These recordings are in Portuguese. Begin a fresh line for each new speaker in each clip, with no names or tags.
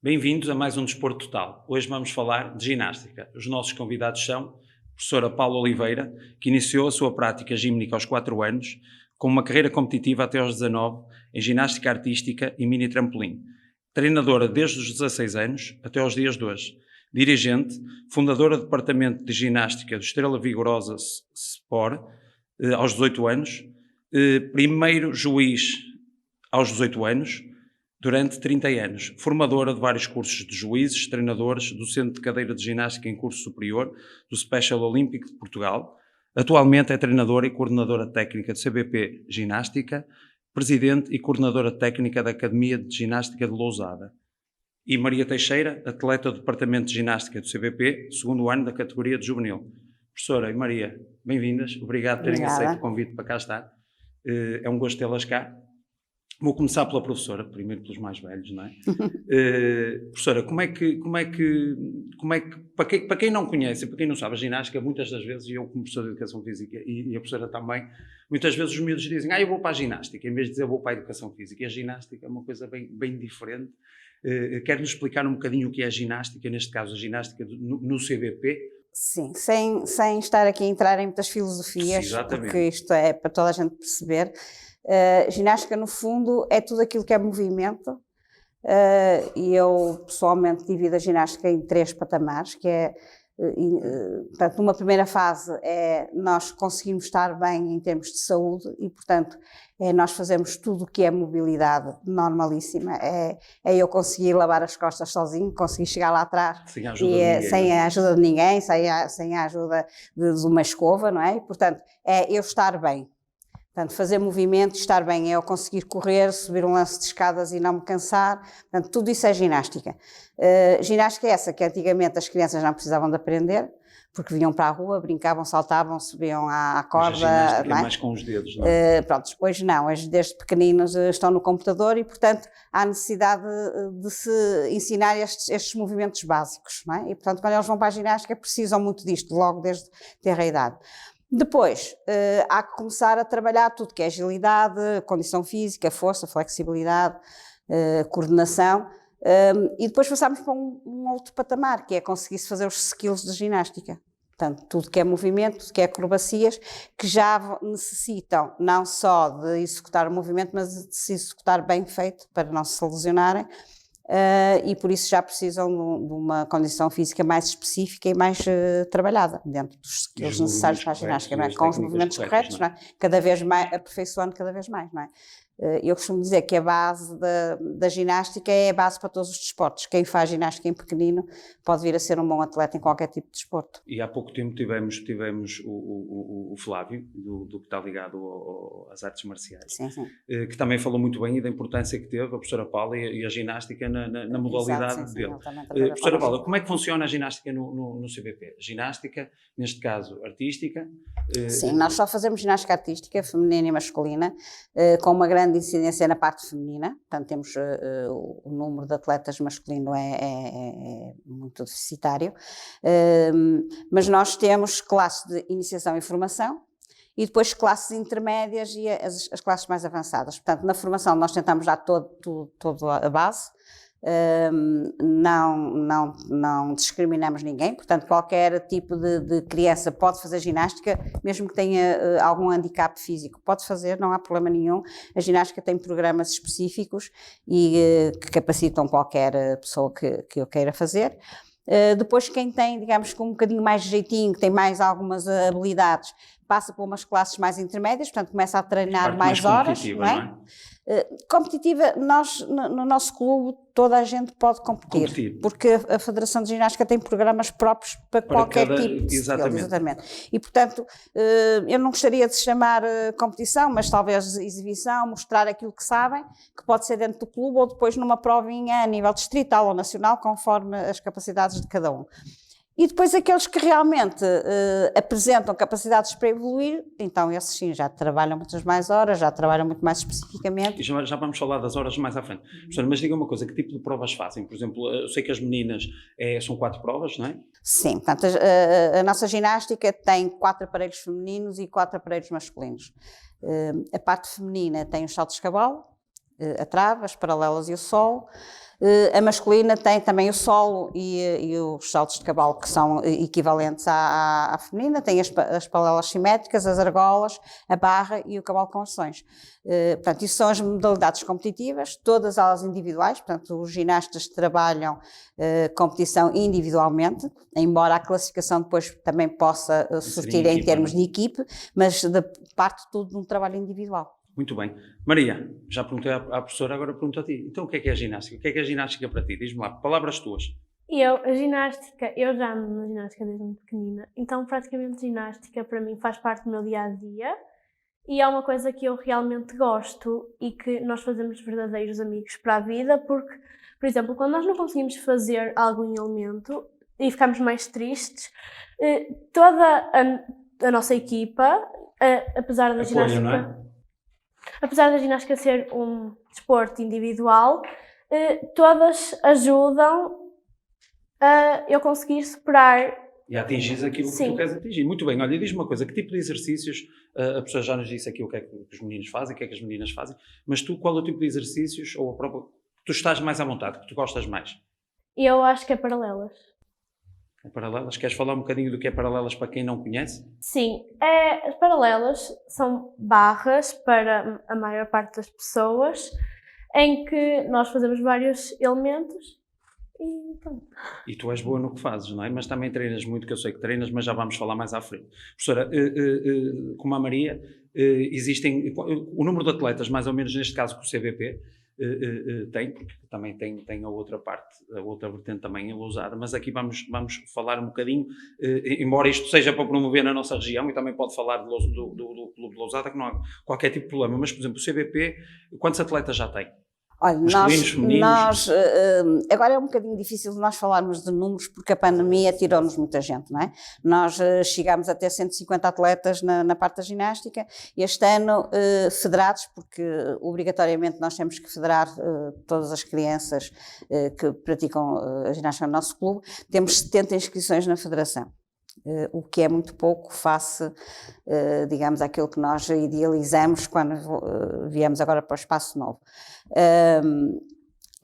Bem-vindos a mais um Desporto Total. Hoje vamos falar de ginástica. Os nossos convidados são a professora Paula Oliveira, que iniciou a sua prática gímnica aos 4 anos, com uma carreira competitiva até aos 19 em ginástica artística e mini trampolim. Treinadora desde os 16 anos até aos dias de hoje. Dirigente, fundadora do departamento de ginástica do Estrela Vigorosa Sport aos 18 anos. Primeiro juiz aos 18 anos, durante 30 anos. Formadora de vários cursos de juízes, treinadores, docente de cadeira de ginástica em curso superior do Special Olímpico de Portugal. Atualmente é treinadora e coordenadora técnica do CBP Ginástica, presidente e coordenadora técnica da Academia de Ginástica de Lousada. E Maria Teixeira, atleta do Departamento de Ginástica do CBP, segundo ano da categoria de juvenil. Professora e Maria, bem-vindas. Obrigado por terem aceito o convite para cá estar. É um gosto tê-las cá. Vou começar pela professora, primeiro pelos mais velhos, não é? Professora, para quem não conhece, para quem não sabe, a ginástica, muitas das vezes, e eu como professor de Educação Física e a professora também, muitas vezes os miúdos dizem, eu vou para a ginástica, em vez de dizer eu vou para a Educação Física. E a ginástica é uma coisa bem diferente. Quer-nos explicar um bocadinho o que é a ginástica, neste caso a ginástica no CBP?
Sim, sem estar aqui a entrar em muitas filosofias, sim, porque isto é para toda a gente perceber. Ginástica, no fundo, é tudo aquilo que é movimento, e eu pessoalmente divido a ginástica em 3 patamares, que é, portanto, numa primeira fase é nós conseguirmos estar bem em termos de saúde e, portanto, nós fazemos tudo o que é mobilidade normalíssima, é eu conseguir lavar as costas sozinho, conseguir chegar lá atrás sem a ajuda de ninguém, sem a ajuda de uma escova, não é? E, portanto, é eu estar bem. Portanto, fazer movimento, estar bem, é eu conseguir correr, subir um lance de escadas e não me cansar. Portanto, tudo isso é ginástica. Ginástica é essa que antigamente as crianças não precisavam de aprender, porque vinham para a rua, brincavam, saltavam, subiam à corda.
Mas a ginástica
não é?
É mais com os dedos, não é?
Pronto, depois não, desde pequeninos estão no computador e, portanto, há necessidade de se ensinar estes movimentos básicos, não é? E, portanto, quando eles vão para a ginástica precisam muito disto, logo desde ter a idade. Depois, há que começar a trabalhar tudo que é agilidade, condição física, força, flexibilidade, coordenação, e depois passamos para um outro patamar, que é conseguir-se fazer os skills de ginástica. Portanto, tudo que é movimento, tudo que é acrobacias, que já necessitam não só de executar o movimento, mas de se executar bem feito, para não se lesionarem. E por isso já precisam de uma condição física mais específica e mais trabalhada, dentro dos skills necessários para a ginástica, não é? Com os movimentos corretos, não é? Cada vez mais, aperfeiçoando cada vez mais, não é? Eu costumo dizer que a base da ginástica é a base para todos os desportos. Quem faz ginástica em pequenino pode vir a ser um bom atleta em qualquer tipo de desporto.
E há pouco tempo tivemos o Flávio, do que está ligado às artes marciais,
sim.
Que também falou muito bem da importância que teve a professora Paula e a ginástica na modalidade. Exato, dele. Professora Paula, como é que funciona a ginástica no CBP? Ginástica, neste caso, artística?
Sim, nós só fazemos ginástica artística, feminina e masculina, com uma grande incidência na parte feminina. Portanto, temos o número de atletas masculino é muito deficitário, mas nós temos classes de iniciação e formação e depois classes intermédias e as classes mais avançadas. Portanto, na formação nós tentamos dar toda a base. Não discriminamos ninguém, portanto qualquer tipo de criança pode fazer ginástica, mesmo que tenha algum handicap físico, pode fazer, não há problema nenhum. A ginástica tem programas específicos e que capacitam qualquer pessoa que o queira fazer. Depois quem tem, digamos, com um bocadinho mais de jeitinho, que tem mais algumas habilidades, passa por umas classes mais intermédias, portanto começa a treinar mais horas, não é? Competitiva, nós no nosso clube toda a gente pode competir. Porque a Federação de Ginástica tem programas próprios para qualquer tipo de exatamente. E portanto eu não gostaria de se chamar competição, mas talvez exibição, mostrar aquilo que sabem, que pode ser dentro do clube ou depois numa provinha a nível distrital ou nacional, conforme as capacidades de cada um. E depois aqueles que realmente apresentam capacidades para evoluir, então esses sim já trabalham muitas mais horas, já trabalham muito mais especificamente.
E já vamos falar das horas mais à frente. Professora, mas diga uma coisa, que tipo de provas fazem? Por exemplo, eu sei que as meninas são 4 provas, não é?
Sim, portanto a nossa ginástica tem 4 aparelhos femininos e 4 aparelhos masculinos. A parte feminina tem os saltos de cavalo, a trave, as paralelas e o solo. A masculina tem também o solo e os saltos de cavalo, que são equivalentes à feminina, tem as paralelas simétricas, as argolas, a barra e o cavalo com ações. Portanto, isso são as modalidades competitivas, todas elas individuais, portanto, os ginastas trabalham competição individualmente, embora a classificação depois também possa surtir em termos de equipe, mas parte tudo de um trabalho individual.
Muito bem. Maria, já perguntei à professora, agora pergunto a ti. Então o que é a ginástica? O que é a ginástica para ti? Diz-me lá, palavras tuas.
A ginástica, eu já ando na ginástica desde muito pequenina, então praticamente ginástica para mim faz parte do meu dia-a-dia e é uma coisa que eu realmente gosto e que nós fazemos verdadeiros amigos para a vida, porque, por exemplo, quando nós não conseguimos fazer algum elemento e ficamos mais tristes, toda a nossa equipa, apesar da ginástica...
Não é?
Apesar da ginástica ser um desporto individual, todas ajudam a eu conseguir superar.
E a atingir aquilo que tu queres atingir. Muito bem, olha, diz-me uma coisa, que tipo de exercícios, a pessoa já nos disse aqui o que é que os meninos fazem, o que é que as meninas fazem, mas tu, qual é o tipo de exercícios, ou a própria, que tu estás mais à vontade, que tu gostas mais?
Eu acho que é paralelas.
É paralelas? Queres falar um bocadinho do que é paralelas para quem não conhece?
Sim, as paralelas são barras para a maior parte das pessoas, em que nós fazemos vários elementos e pronto.
E tu és boa no que fazes, não é? Mas também treinas muito, que eu sei que treinas, mas já vamos falar mais à frente. Professora, como a Maria, existem o número de atletas, mais ou menos neste caso que o CBP tem, porque também tem a outra parte, a outra vertente também em Lousada, mas aqui vamos falar um bocadinho, embora isto seja para promover na nossa região, e também pode falar do Clube de Lousada, que não há qualquer tipo de problema, mas, por exemplo, o CBP, quantos atletas já tem?
Olha, nós agora é um bocadinho difícil de nós falarmos de números porque a pandemia tirou-nos muita gente, não é? Nós chegámos a ter 150 atletas na parte da ginástica, este ano federados, porque obrigatoriamente nós temos que federar todas as crianças que praticam a ginástica no nosso clube, temos 70 inscrições na federação. O que é muito pouco face, digamos, àquilo que nós idealizamos quando viemos agora para o Espaço Novo.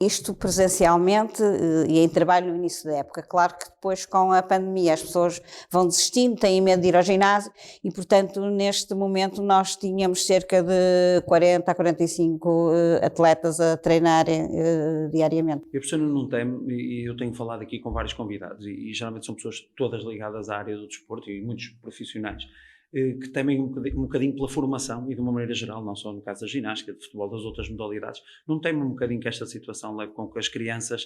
Isto presencialmente e em trabalho no início da época. Claro que depois com a pandemia as pessoas vão desistindo, têm medo de ir ao ginásio e, portanto, neste momento nós tínhamos cerca de 40 a 45 atletas a treinarem diariamente.
E a professora não teme, e eu tenho falado aqui com vários convidados, e geralmente são pessoas todas ligadas à área do desporto e muitos profissionais, que temem um bocadinho pela formação e de uma maneira geral, não só no caso da ginástica, de futebol, das outras modalidades, não temem um bocadinho que esta situação leve com que as crianças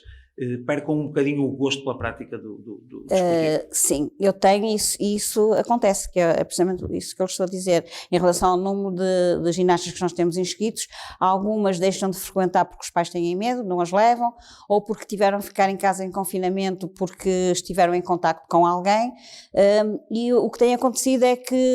percam um bocadinho o gosto pela prática do desportivo?
Sim, eu tenho isso e isso acontece, que é precisamente isso que eu estou a dizer. Em relação ao número de ginastas que nós temos inscritos, algumas deixam de frequentar porque os pais têm medo, não as levam, ou porque tiveram de ficar em casa em confinamento porque estiveram em contacto com alguém, e o que tem acontecido é que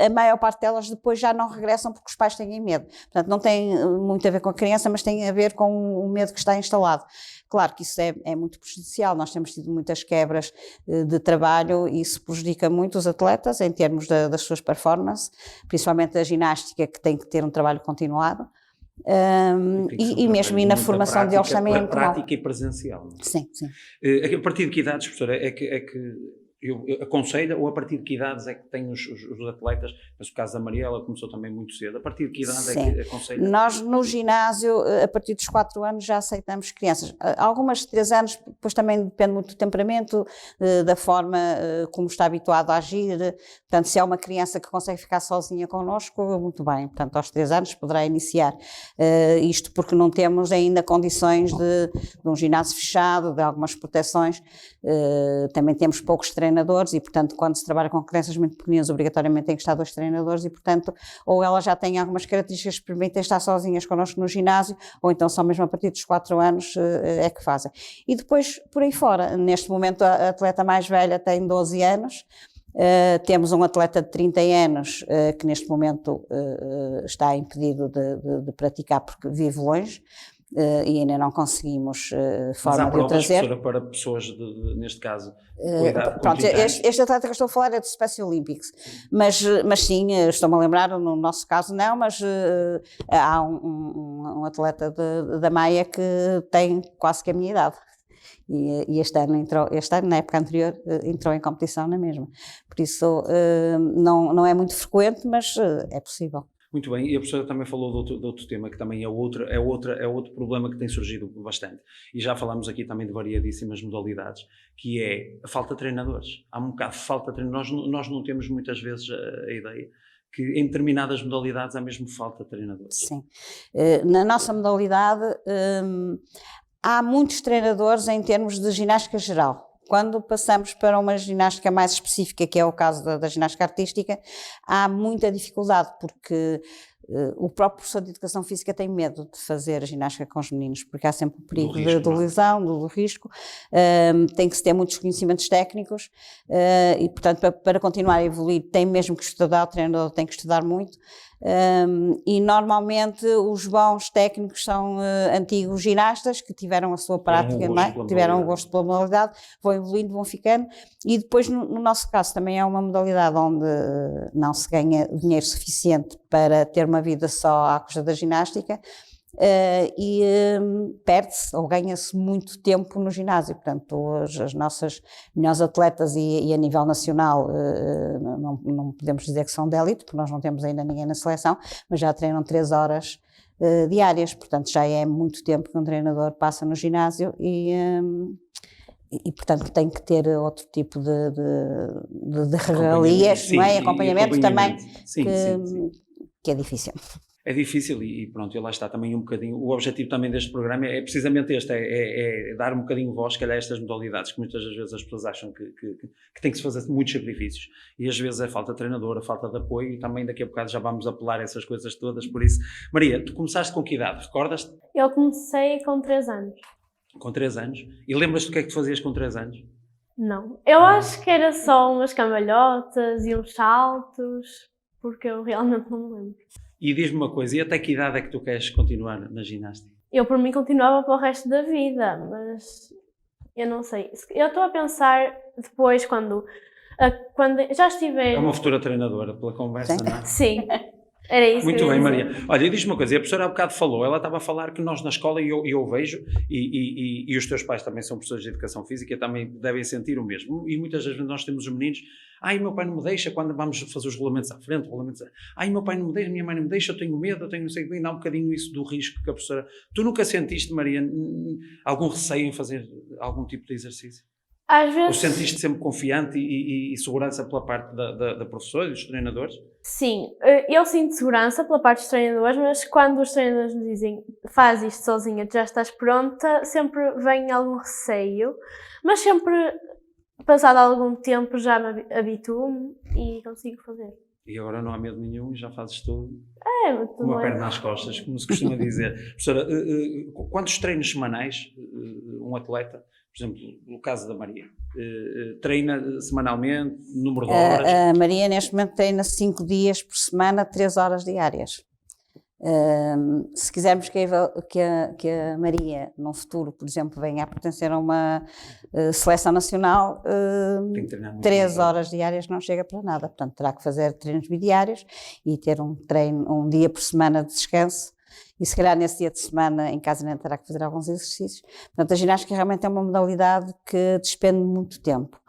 a maior parte delas depois já não regressam porque os pais têm medo. Portanto, não tem muito a ver com a criança, mas tem a ver com o medo que está instalado. Claro que isso é muito prejudicial, nós temos tido muitas quebras de trabalho e isso prejudica muito os atletas em termos das suas performances, principalmente a ginástica, que tem que ter um trabalho continuado. E mesmo na formação de orçamento.
Prática e presencial. Não?
Sim.
A partir de que idades, professora, é que eu aconselho, ou a partir de que idades é que tem os atletas, mas o caso da Mariela começou também muito cedo, a partir de que idade é que aconselha?
Nós no ginásio, a partir dos 4 anos já aceitamos crianças, algumas de 3 anos, depois também depende muito do temperamento, da forma como está habituado a agir, portanto se é uma criança que consegue ficar sozinha connosco, muito bem, portanto aos 3 anos poderá iniciar, isto porque não temos ainda condições de um ginásio fechado, de algumas proteções, também temos poucos treinadores e, portanto, quando se trabalha com crianças muito pequeninas, obrigatoriamente tem que estar 2 treinadores e, portanto, ou elas já têm algumas características que permitem estar sozinhas connosco no ginásio, ou então só mesmo a partir dos 4 anos é que fazem. E depois, por aí fora, neste momento a atleta mais velha tem 12 anos, temos um atleta de 30 anos que neste momento está impedido de praticar porque vive longe, e ainda não conseguimos
Mas
forma
há
de o
provas,
trazer.
professora, para pessoas, neste caso,
Pronto, este atleta que eu estou a falar é do Special Olympics, mas sim, estou-me a lembrar, no nosso caso não, mas há um atleta da Maia que tem quase que a minha idade. E este ano, na época anterior, entrou em competição na mesma. Por isso, não é muito frequente, mas é possível.
Muito bem, e a professora também falou de outro tema, que também é outro problema que tem surgido bastante. E já falámos aqui também de variadíssimas modalidades, que é a falta de treinadores. Há um bocado de falta de treinadores. Nós não temos muitas vezes a ideia que em determinadas modalidades há mesmo falta de treinadores.
Sim. Na nossa modalidade, há muitos treinadores em termos de ginástica geral. Quando passamos para uma ginástica mais específica, que é o caso da ginástica artística, há muita dificuldade, porque o próprio professor de educação física tem medo de fazer a ginástica com os meninos, porque há sempre o perigo de lesão, do risco, tem que se ter muitos conhecimentos técnicos e, portanto, para continuar a evoluir tem mesmo que estudar, o treinador tem que estudar muito. E normalmente os bons técnicos são antigos ginastas que tiveram a sua prática, tiveram o gosto pela modalidade, vão evoluindo, vão ficando, e depois no nosso caso também é uma modalidade onde não se ganha dinheiro suficiente para ter uma vida só à custa da ginástica, e perde-se ou ganha-se muito tempo no ginásio. Portanto, as nossas melhores atletas e a nível nacional não podemos dizer que são de élite, porque nós não temos ainda ninguém na seleção, mas já treinam 3 horas diárias, portanto já é muito tempo que um treinador passa no ginásio e portanto tem que ter outro tipo de regalias, não é? Acompanhamento também, que é difícil.
É difícil e pronto, e lá está também um bocadinho, o objetivo também deste programa é precisamente este, é dar um bocadinho voz, se calhar, a estas modalidades, que muitas das vezes as pessoas acham que tem que se fazer muitos sacrifícios, e às vezes é falta de treinador, a falta de apoio, e também daqui a bocado já vamos apelar a essas coisas todas, por isso. Maria, tu começaste com que idade, recordas-te?
Eu comecei com 3 anos.
Com 3 anos? E lembras-te do que é que tu fazias com 3 anos?
Não, eu acho que era só umas cambalhotas e uns saltos, porque eu realmente não me lembro.
E diz-me uma coisa, e até que idade é que tu queres continuar na ginástica?
Eu, por mim, continuava para o resto da vida, mas eu não sei. Eu estou a pensar depois, quando já estiver...
É uma futura treinadora, pela conversa, não é?
Sim, era isso.
Muito bem, Maria. Olha, e diz-me uma coisa, a professora há bocado falou, ela estava a falar que nós na escola, e eu vejo, e os teus pais também são professores de educação física, também devem sentir o mesmo, e muitas vezes nós temos os meninos, meu pai não me deixa quando vamos fazer os regulamentos à frente, meu pai não me deixa, minha mãe não me deixa, eu tenho medo, eu tenho não sei o que, ainda há um bocadinho isso do risco que a professora... Tu nunca sentiste, Maria, algum receio em fazer algum tipo de exercício?
Às vezes...
Ou sentiste sempre confiante e segurança pela parte da professora e dos treinadores?
Sim, eu sinto segurança pela parte dos treinadores, mas quando os treinadores me dizem faz isto sozinha, tu já estás pronta, sempre vem algum receio, mas sempre, passado algum tempo, já me habituo-me e consigo fazer.
E agora não há medo nenhum e já fazes tudo com
uma
perna nas costas, como se costuma dizer. Professora, quantos treinos semanais um atleta, por exemplo, no caso da Maria, treina semanalmente, número de horas?
A Maria neste momento treina 5 dias por semana, 3 horas diárias. Se quisermos que a Maria, num futuro, por exemplo, venha a pertencer a uma seleção nacional, 3 horas diárias não chega para nada. Portanto, terá que fazer treinos bidiários e ter um dia por semana de descanso. E se calhar nesse dia de semana em casa ainda terá que fazer alguns exercícios. Portanto, a ginástica realmente é uma modalidade que despende muito tempo.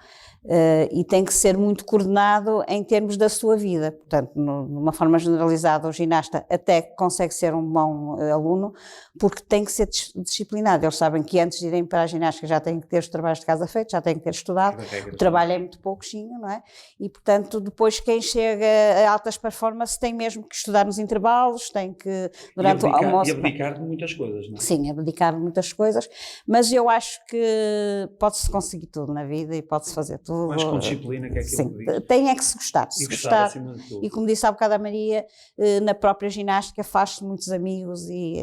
E tem que ser muito coordenado em termos da sua vida. Portanto, de uma forma generalizada, o ginasta até consegue ser um bom aluno, porque tem que ser disciplinado. Eles sabem que antes de irem para a ginástica já têm que ter os trabalhos de casa feitos, já têm que ter estudado, o trabalho é muito pouquinho, não é? E, portanto, depois quem chega a altas performances tem mesmo que estudar nos intervalos, tem que, durante o almoço...
E abdicar de muitas coisas, não é?
Sim, abdicar de muitas coisas, mas eu acho que pode-se conseguir tudo na vida e pode-se fazer tudo.
Mas com disciplina, que é aquilo que diz.
Tem é que se gostar.
E gostar acima de tudo.
E como disse há bocado a Maria, na própria ginástica faz-se muitos amigos e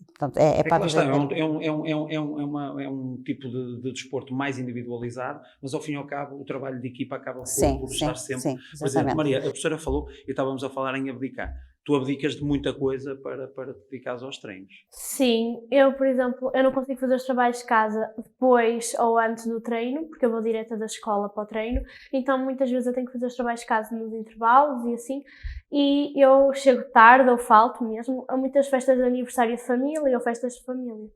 portanto, é para a vida.
É um tipo de desporto mais individualizado, mas ao fim e ao cabo o trabalho de equipa acaba por estar sempre presente. Maria, a professora falou, e estávamos a falar em abdicar. tu abdicas de muita coisa para te dedicares aos treinos.
Sim, eu, por exemplo, eu não consigo fazer os trabalhos de casa depois ou antes do treino, porque eu vou direta da escola para o treino, então muitas vezes eu tenho que fazer os trabalhos de casa nos intervalos e assim, e eu chego tarde ou falto mesmo a muitas festas de aniversário de família ou festas de família.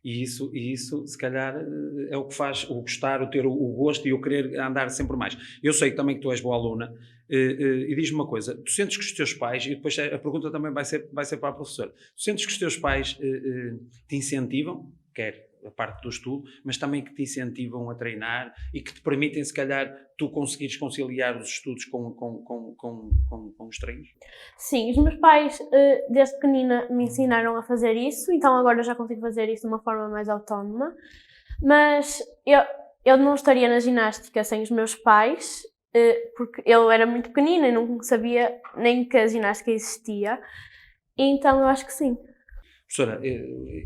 E isso, se calhar, é o que faz o gostar, o ter o gosto e o querer andar sempre mais. Eu sei também que tu és boa aluna, e diz-me uma coisa, tu sentes que os teus pais, e depois a pergunta também vai ser para a professora, tu sentes que os teus pais te incentivam, quer a parte do estudo, mas também que te incentivam a treinar e que te permitem, se calhar, tu conseguires conciliar os estudos com os treinos?
Sim, os meus pais, desde pequenina, me ensinaram a fazer isso, então agora eu já consigo fazer isso de uma forma mais autónoma, mas eu não estaria na ginástica sem os meus pais, porque eu era muito pequenina e não sabia nem que a ginástica existia, então eu acho que sim.
Professora,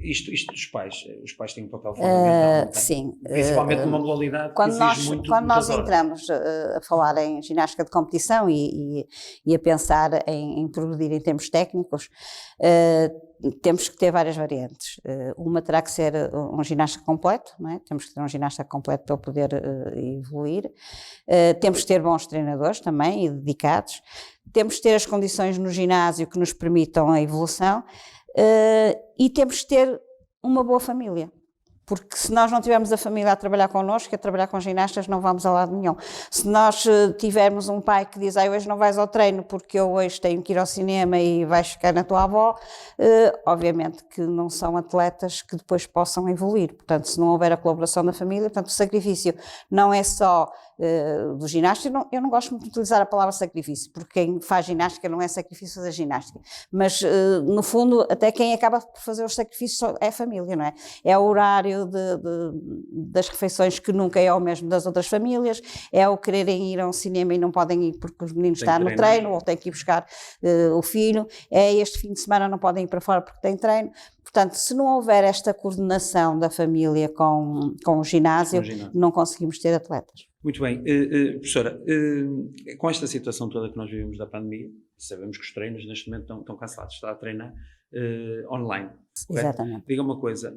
isto dos pais, os pais têm um papel fundamental, não tem?
Sim.
Principalmente numa modalidade que exige muito.
Quando nós
muitas horas.
entramos a falar em ginástica de competição e a pensar em progredir em termos técnicos, temos que ter várias variantes. Uma terá que ser um ginasta completo, não é? Temos que ter um ginasta completo para poder evoluir. Temos que ter bons treinadores também e dedicados. Temos que ter as condições no ginásio que nos permitam a evolução. E temos que ter uma boa família, porque se nós não tivermos a família a trabalhar connosco, a trabalhar com ginastas, não vamos a lado nenhum. Se nós tivermos um pai que diz, hoje não vais ao treino porque eu hoje tenho que ir ao cinema e vais ficar na tua avó, obviamente que não são atletas que depois possam evoluir. Portanto, se não houver a colaboração da família, portanto, o sacrifício não é só do ginástica. Eu não gosto muito de utilizar a palavra sacrifício, porque quem faz ginástica não é sacrifício da ginástica, mas no fundo até quem acaba por fazer os sacrifícios é a família, não é? É o horário das refeições que nunca é o mesmo das outras famílias, é o quererem ir a um cinema e não podem ir porque os meninos estão no treino, ou têm que ir buscar o filho, é este fim de semana não podem ir para fora porque têm treino. Portanto, se não houver esta coordenação da família com o ginásio, não conseguimos ter atletas.
Muito bem. Professora, com esta situação toda que nós vivemos da pandemia, sabemos que os treinos neste momento estão cancelados, está a treinar online.
Exatamente.
Diga uma coisa,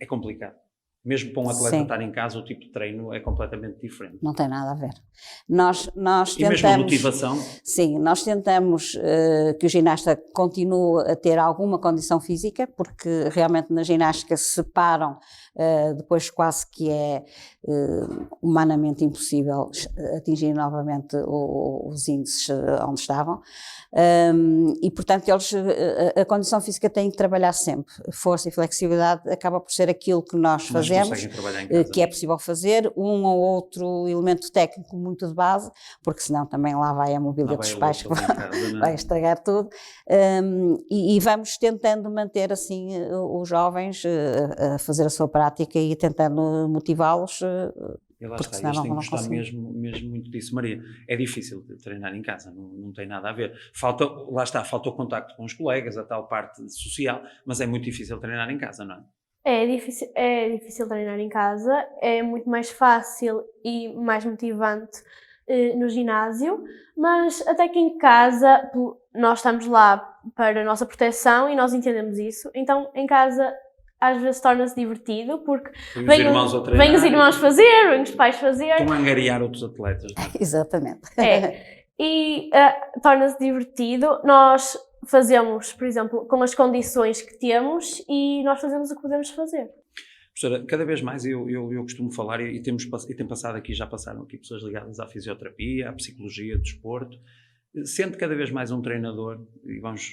é complicado. Mesmo para um atleta estar em casa, o tipo de treino é completamente diferente.
Não tem nada a ver. Nós tentamos,
e mesmo a motivação?
Sim, nós tentamos que o ginasta continue a ter alguma condição física, porque realmente na ginástica se separam, depois quase que é humanamente impossível atingir novamente os índices onde estavam. E portanto a condição física tem que trabalhar sempre. Força e flexibilidade acaba por ser aquilo que nós fazemos, que é possível fazer, um ou outro elemento técnico muito de base, porque senão também lá vai a mobília dos pais que vai estragar tudo, e vamos tentando manter assim os jovens a fazer a sua prática e tentando motivá-los.
E lá está, eles têm que gostar mesmo muito disso. Maria, é difícil treinar em casa, não tem nada a ver. Falta o contacto com os colegas, a tal parte social, mas é muito difícil treinar em casa, não é?
É difícil treinar em casa, é muito mais fácil e mais motivante no ginásio, mas até que em casa nós estamos lá para a nossa proteção e nós entendemos isso, então em casa às vezes torna-se divertido, porque vêm os irmãos fazer, vêm os pais fazer.
Estão a angariar outros atletas, não é?
Exatamente.
E torna-se divertido. Nós fazemos, por exemplo, com as condições que temos e nós fazemos o que podemos fazer.
Professora, cada vez mais eu costumo falar, e tem passado aqui, já passaram aqui pessoas ligadas à fisioterapia, à psicologia, ao desporto, sente cada vez mais um treinador, e vamos,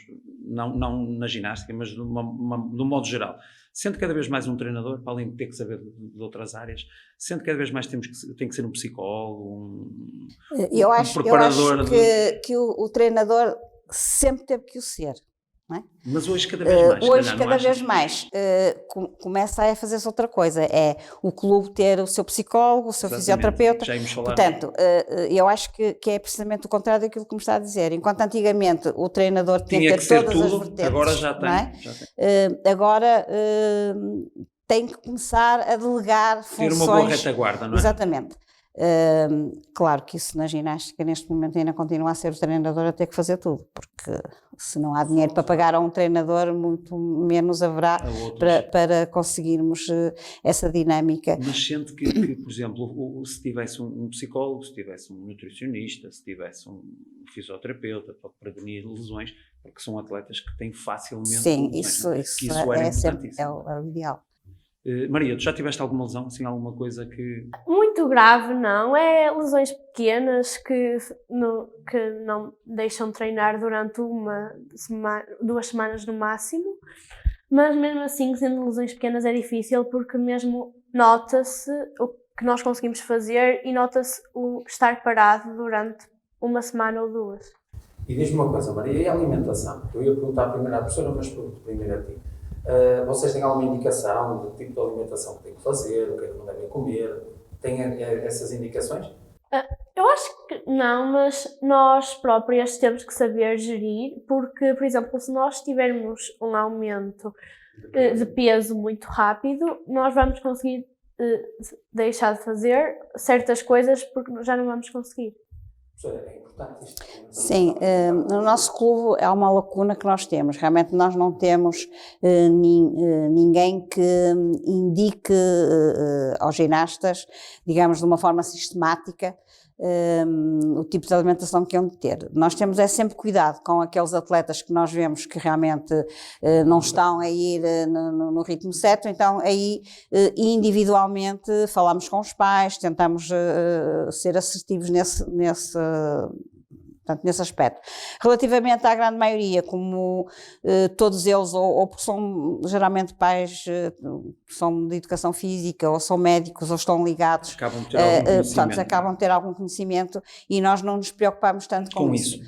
não na ginástica, mas de um modo geral, sente cada vez mais um treinador, para além de ter que saber de outras áreas, sente cada vez mais tem que ser um psicólogo, um preparador.
Eu acho que o treinador sempre teve que o ser. Não é?
Mas hoje cada vez mais.
Hoje cada vez mais começa a fazer-se outra coisa, é o clube ter o seu psicólogo, o seu fisioterapeuta. Portanto, eu acho que é precisamente o contrário daquilo que me está a dizer. Enquanto antigamente o treinador tinha que ter todas as vertentes,
agora já tem.
Agora tem que começar a delegar funções.
Ter uma boa retaguarda, não é?
Exatamente. Claro que isso na ginástica neste momento ainda continua a ser o treinador a ter que fazer tudo, porque se não há dinheiro para pagar a um treinador, muito menos haverá para conseguirmos essa dinâmica.
Mas sente que, por exemplo, se tivesse um psicólogo, se tivesse um nutricionista, se tivesse um fisioterapeuta para prevenir lesões, porque são atletas que têm facilmente
Sim,
lesões,
isso
era
sempre
importantíssimo.
é o ideal.
Maria, tu já tiveste alguma lesão, assim, alguma coisa que...
Muito grave, não. É lesões pequenas que não deixam treinar durante 2 semanas no máximo. Mas mesmo assim, sendo lesões pequenas, é difícil porque mesmo nota-se o que nós conseguimos fazer e nota-se o estar parado durante 1 semana ou 2.
E diz-me uma coisa, Maria, e a alimentação? Eu ia perguntar primeiro à professora, mas pergunto primeiro a ti. Vocês têm alguma indicação do tipo de alimentação que têm que fazer, o que é que não devem comer? Têm essas indicações?
Eu acho que não, mas nós próprias temos que saber gerir, porque, por exemplo, se nós tivermos um aumento de peso muito rápido, nós vamos conseguir deixar de fazer certas coisas porque já não vamos conseguir.
É importante isto.
Sim, no nosso clube é uma lacuna que nós temos. Realmente nós não temos ninguém que indique aos ginastas, digamos, de uma forma sistemática, o tipo de alimentação que hão de ter. Nós temos sempre cuidado com aqueles atletas que nós vemos que realmente não estão a ir no ritmo certo, então aí individualmente falamos com os pais, tentamos ser assertivos nesse aspecto. Relativamente à grande maioria, como todos eles, ou porque são geralmente pais são de educação física, ou são médicos, ou estão ligados,
acabam de ter algum conhecimento.
Portanto, acabam de ter algum conhecimento e nós não nos preocupamos tanto com isso.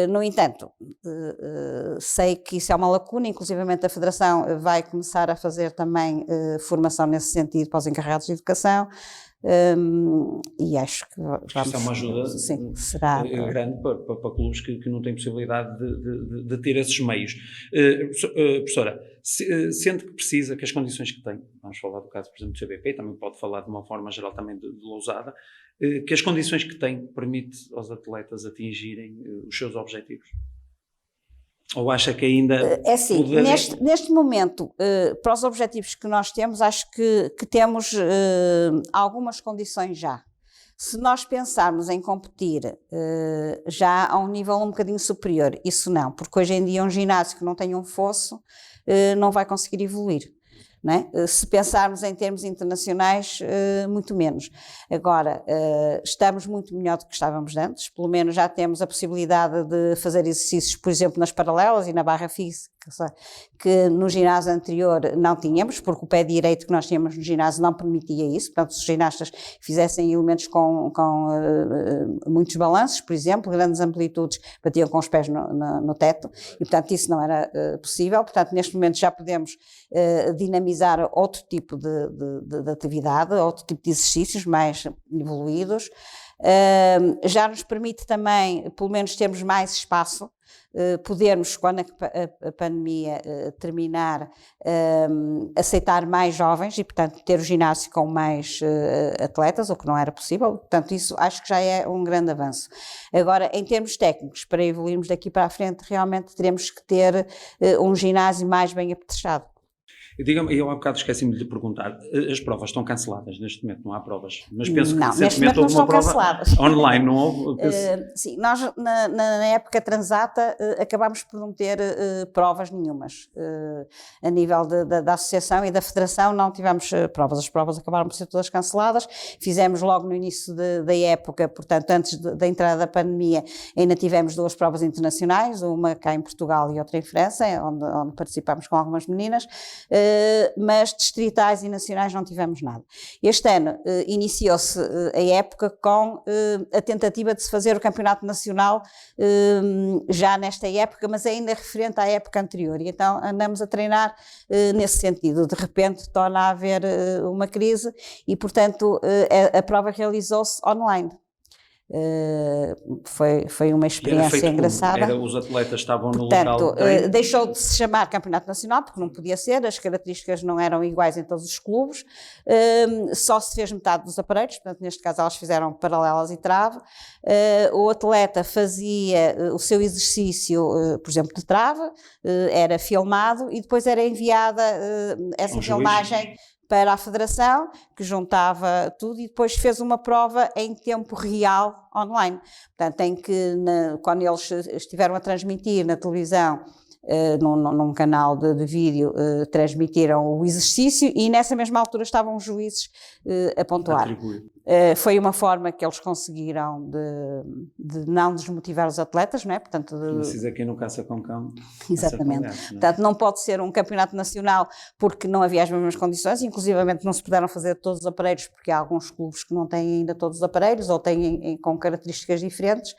No entanto, sei que isso é uma lacuna, inclusivamente a Federação vai começar a fazer também formação nesse sentido para os encarregados de educação. E acho que vamos,
isso é uma ajuda
será
grande para clubes que não têm possibilidade de ter esses meios. Professora, sente que precisa, que as condições que tem, vamos falar do caso, por exemplo, do CBP, também pode falar de uma forma geral também de Lousada, que as condições que tem permite aos atletas atingirem os seus objetivos? Ou acha que ainda...
É assim, neste momento, para os objetivos que nós temos, acho que temos algumas condições já. Se nós pensarmos em competir já a um nível um bocadinho superior, isso não, porque hoje em dia um ginásio que não tem um fosso não vai conseguir evoluir. Não é? Se pensarmos em termos internacionais, muito menos. Agora, estamos muito melhor do que estávamos antes, pelo menos já temos a possibilidade de fazer exercícios, por exemplo, nas paralelas e na barra física, que no ginásio anterior não tínhamos, porque o pé direito que nós tínhamos no ginásio não permitia isso, portanto, se os ginastas fizessem elementos com muitos balanços, por exemplo, grandes amplitudes, batiam com os pés no teto, e portanto isso não era possível. Portanto, neste momento já podemos dinamizar outro tipo de atividade, outro tipo de exercícios mais evoluídos. Já nos permite também, pelo menos termos mais espaço, podermos, quando a pandemia terminar, aceitar mais jovens e, portanto, ter o ginásio com mais atletas, o que não era possível. Portanto, isso acho que já é um grande avanço. Agora, em termos técnicos, para evoluirmos daqui para a frente, realmente teremos que ter um ginásio mais bem apetrechado.
Diga-me, eu há bocado esqueci-me de lhe perguntar, as provas estão canceladas neste momento, não há provas? Mas penso que recentemente houve uma prova online, não houve?
Sim, nós na época transata acabámos por não ter provas nenhumas. A nível da associação e da federação não tivemos provas, as provas acabaram por ser todas canceladas. Fizemos logo no início da época, portanto antes da entrada da pandemia, ainda tivemos 2 provas internacionais, uma cá em Portugal e outra em França, onde participámos com algumas meninas. Mas distritais e nacionais não tivemos nada. Este ano iniciou-se a época com a tentativa de se fazer o campeonato nacional já nesta época, mas ainda referente à época anterior, e então andamos a treinar nesse sentido. De repente torna a haver uma crise e, portanto, a prova realizou-se online. Foi uma experiência engraçada.
Os atletas estavam no
Portanto,
local de treino.
Deixou de se chamar Campeonato Nacional, porque não podia ser, as características não eram iguais em todos os clubes, só se fez metade dos aparelhos, portanto, neste caso elas fizeram paralelas e trave. O atleta fazia o seu exercício, por exemplo, de trave, era filmado e depois era enviada essa filmagem para a Federação, que juntava tudo e depois fez uma prova em tempo real online. Portanto, em que quando eles estiveram a transmitir na televisão, num canal de vídeo, transmitiram o exercício e nessa mesma altura estavam os juízes a pontuar. Foi uma forma que eles conseguiram de não desmotivar os atletas, não é? Portanto,
Precisa quem não caça com cão.
Exatamente.
Gato, não é?
Portanto, não pode ser um campeonato nacional porque não havia as mesmas condições, inclusivamente não se puderam fazer todos os aparelhos porque há alguns clubes que não têm ainda todos os aparelhos ou têm com características diferentes.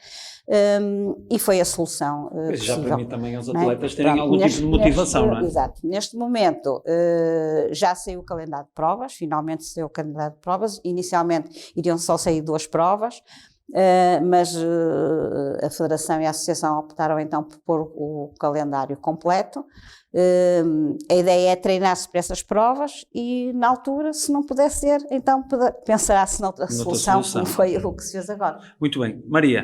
E foi a solução
pois já
possível,
permite também aos
não é?
atletas terem algum tipo de motivação, não é?
Exato. Neste momento já saiu o calendário de provas, finalmente saiu o calendário de provas. Inicialmente iriam só sair 2 provas, mas a Federação e a Associação optaram então por pôr o calendário completo. A ideia é treinar-se para essas provas e, na altura, se não puder ser, então pensará-se noutra solução, como foi o que se fez agora.
Muito bem. Maria,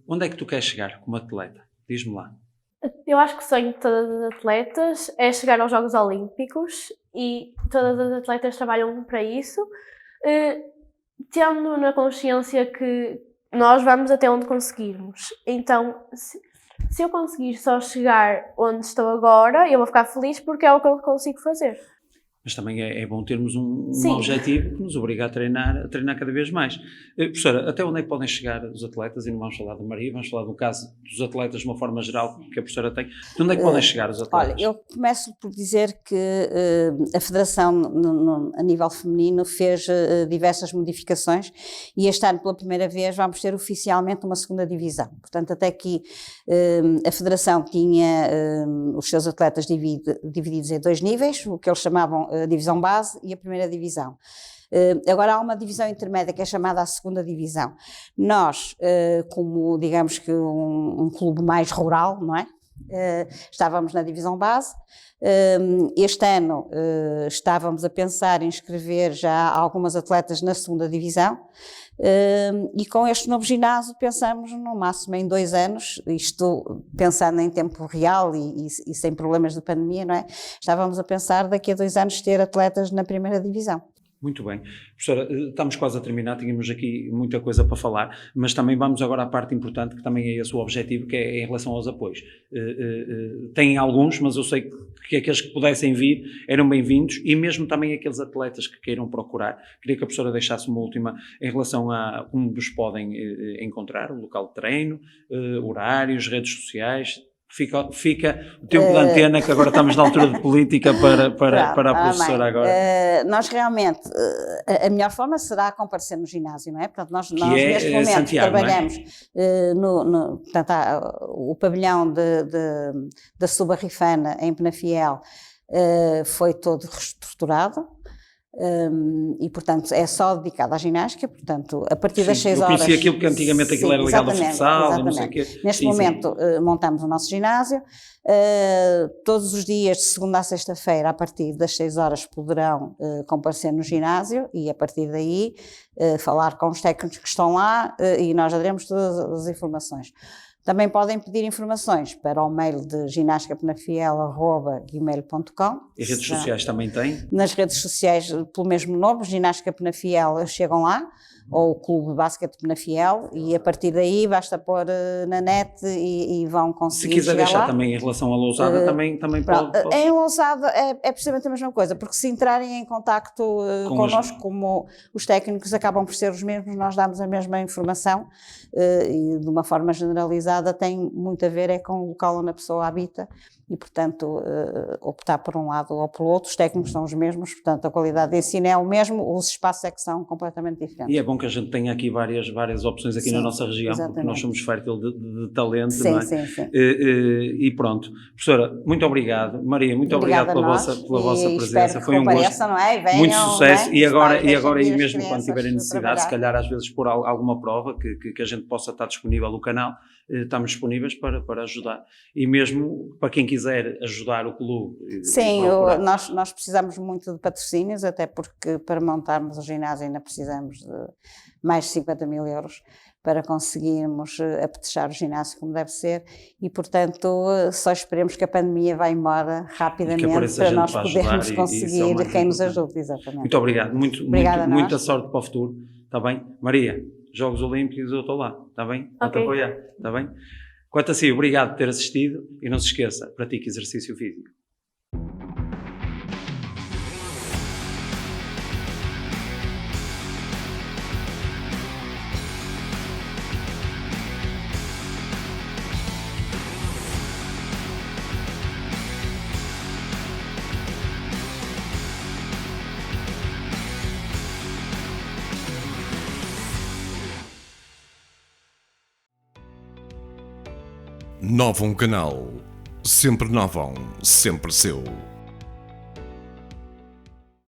onde é que tu queres chegar como atleta? Diz-me lá.
Eu acho que o sonho de todas as atletas é chegar aos Jogos Olímpicos e todas as atletas trabalham para isso, tendo na consciência que nós vamos até onde conseguirmos. Então, se eu conseguir só chegar onde estou agora, eu vou ficar feliz porque é o que eu consigo fazer.
Mas também é bom termos um objetivo que nos obriga a treinar cada vez mais. Professora, até onde é que podem chegar os atletas? E não vamos falar da Maria, vamos falar do caso dos atletas de uma forma geral que a professora tem. De onde é que podem chegar os atletas?
Olha, eu começo por dizer que a Federação, a nível feminino, fez diversas modificações e este ano, pela primeira vez, vamos ter oficialmente uma segunda divisão. Portanto, até aqui a Federação tinha os seus atletas divididos em 2 níveis, o que eles chamavam a divisão base e a primeira divisão. Agora há uma divisão intermédia que é chamada a segunda divisão. Nós, como digamos que um clube mais rural, não é? Estávamos na divisão base. Este ano estávamos a pensar em inscrever já algumas atletas na segunda divisão. E com este novo ginásio pensamos no máximo em 2 anos, isto pensando em tempo real e sem problemas de pandemia, não é? Estávamos a pensar daqui a 2 anos ter atletas na primeira divisão.
Muito bem. Professora, estamos quase a terminar, tínhamos aqui muita coisa para falar, mas também vamos agora à parte importante, que também é esse o objetivo, que é em relação aos apoios. Tem alguns, mas eu sei que aqueles que pudessem vir eram bem-vindos, e mesmo também aqueles atletas que queiram procurar. Queria que a professora deixasse uma última em relação a como vos podem encontrar, o local de treino, horários, redes sociais. Fica o tempo da antena, que agora estamos na altura de política para a professora agora.
Nós realmente, a melhor forma será comparecer no ginásio, não é? Portanto, nós neste momento
Santiago,
trabalhamos portanto, o pavilhão da Subarrifana em Penafiel foi todo reestruturado. E portanto é só dedicado à ginástica, portanto a partir das 6 horas...
Eu conhecia aquilo que antigamente aquilo era ligado ao futsal, não sei o quê.
Neste momento montamos o nosso ginásio, todos os dias de segunda a sexta-feira a partir das 6 horas poderão comparecer no ginásio e a partir daí falar com os técnicos que estão lá e nós daremos todas as informações. Também podem pedir informações para o mail de ginastica.penafiel@gmail.com.
E redes sociais também têm?
Nas redes sociais, pelo mesmo nome, Ginástica Penafiel, chegam lá, ou o Clube de Basquete Penafiel, e a partir daí basta pôr na net e vão conseguir.
Se quiser deixar
lá.
Também em relação à Lousada, também pode.
Em Lousada é precisamente a mesma coisa, porque se entrarem em contacto connosco, como os técnicos acabam por ser os mesmos, nós damos a mesma informação e de uma forma generalizada. qualidade tem muito a ver é com o local onde a pessoa habita e, portanto, optar por um lado ou pelo outro, os técnicos são os mesmos, portanto, a qualidade de ensino é o mesmo, os espaços é que são completamente diferentes.
E é bom que a gente tenha aqui várias opções aqui
Sim,
na nossa região,
exatamente.
porque nós somos fértil de talento,
Sim,
não é?
sim, sim.
E pronto. Professora, muito obrigado. Maria, muito obrigado pela vossa presença. Foi um gosto.
Não é? Venham,
Muito sucesso.
Não é?
E agora,
Deixem
e
as
mesmo quando
crianças
tiverem necessidade, se
trabalhar.
calhar às vezes por alguma prova que a gente possa estar disponível no canal, estamos disponíveis para ajudar. E mesmo para quem quiser ajudar o clube.
Sim, nós precisamos muito de patrocínios, até porque para montarmos o ginásio ainda precisamos de mais de 50 mil euros para conseguirmos apetechar o ginásio como deve ser e, portanto, só esperemos que a pandemia vá embora rapidamente para nós podermos conseguir quem nos ajude, exatamente.
Muito obrigado, muita sorte para o futuro, está bem? Maria, Jogos Olímpicos eu estou lá, está bem? Pode apoiar, está bem? Quanto a si, obrigado por ter assistido e não se esqueça, pratique exercício físico.
Novum Canal. Sempre novão, sempre seu.